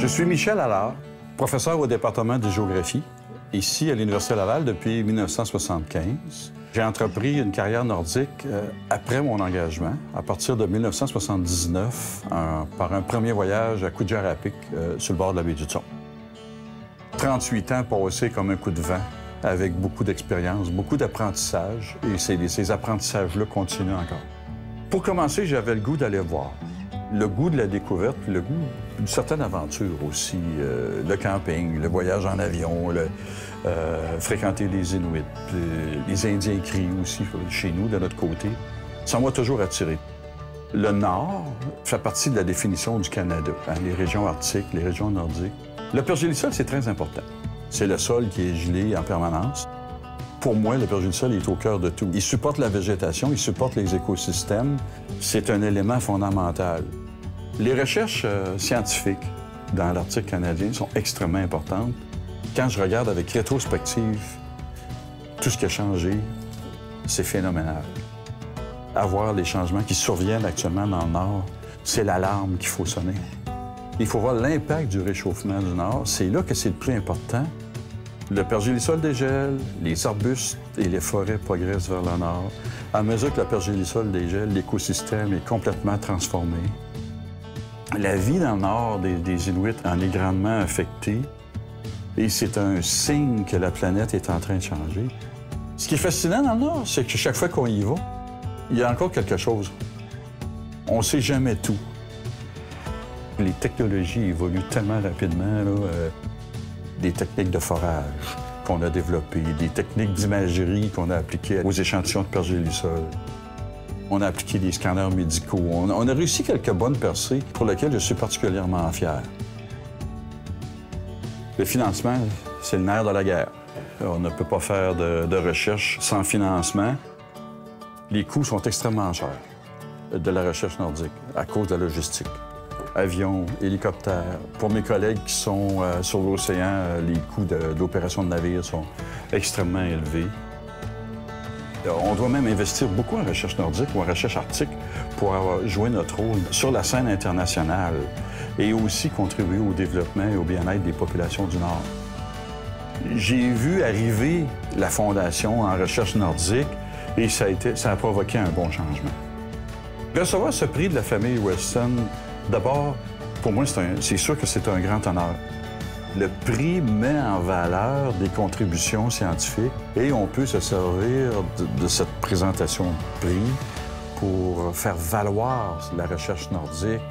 Je suis Michel Allard, professeur au département de géographie, ici à l'Université Laval depuis 1975. J'ai entrepris une carrière nordique après mon engagement, à partir de 1979, par un premier voyage à Kujarapik, sur le bord de la baie du Thon. 38 ans passés comme un coup de vent, avec beaucoup d'expérience, beaucoup d'apprentissage, et ces apprentissages-là continuent encore. Pour commencer, j'avais le goût d'aller voir. Le goût de la découverte, puis le goût d'une certaine aventure aussi. Le camping, le voyage en avion, fréquenter les Inuits, les Indiens crient aussi chez nous, de notre côté. Ça m'a toujours attiré. Le Nord fait partie de la définition du Canada, hein, les régions arctiques, les régions nordiques. Le pergélisol, c'est très important. C'est le sol qui est gelé en permanence. Pour moi, le pergélisol est au cœur de tout. Il supporte la végétation, il supporte les écosystèmes. C'est un élément fondamental. Les recherches scientifiques dans l'Arctique canadien sont extrêmement importantes. Quand je regarde avec rétrospective tout ce qui a changé, c'est phénoménal. À voir les changements qui surviennent actuellement dans le Nord, c'est l'alarme qu'il faut sonner. Il faut voir l'impact du réchauffement du Nord. C'est là que c'est le plus important. Le pergélisol dégèle, les arbustes et les forêts progressent vers le nord. À mesure que le pergélisol dégèle, l'écosystème est complètement transformé. La vie dans le nord des Inuits en est grandement affectée et c'est un signe que la planète est en train de changer. Ce qui est fascinant dans le nord, c'est que chaque fois qu'on y va, il y a encore quelque chose. On ne sait jamais tout. Les technologies évoluent tellement rapidement, là, des techniques de forage qu'on a développées, des techniques d'imagerie qu'on a appliquées aux échantillons de pergélisol. On a appliqué des scanners médicaux. On a réussi quelques bonnes percées pour lesquelles je suis particulièrement fier. Le financement, c'est le nerf de la guerre. On ne peut pas faire de recherche sans financement. Les coûts sont extrêmement chers de la recherche nordique à cause de la logistique. Avions, hélicoptères. Pour mes collègues qui sont sur l'océan, les coûts d'opération de navire sont extrêmement élevés. On doit même investir beaucoup en recherche nordique ou en recherche arctique pour jouer notre rôle sur la scène internationale et aussi contribuer au développement et au bien-être des populations du Nord. J'ai vu arriver la Fondation en recherche nordique et ça a provoqué un bon changement. Recevoir ce prix de la famille Weston, d'abord, pour moi, c'est sûr que c'est un grand honneur. Le prix met en valeur des contributions scientifiques et on peut se servir de cette présentation de prix pour faire valoir la recherche nordique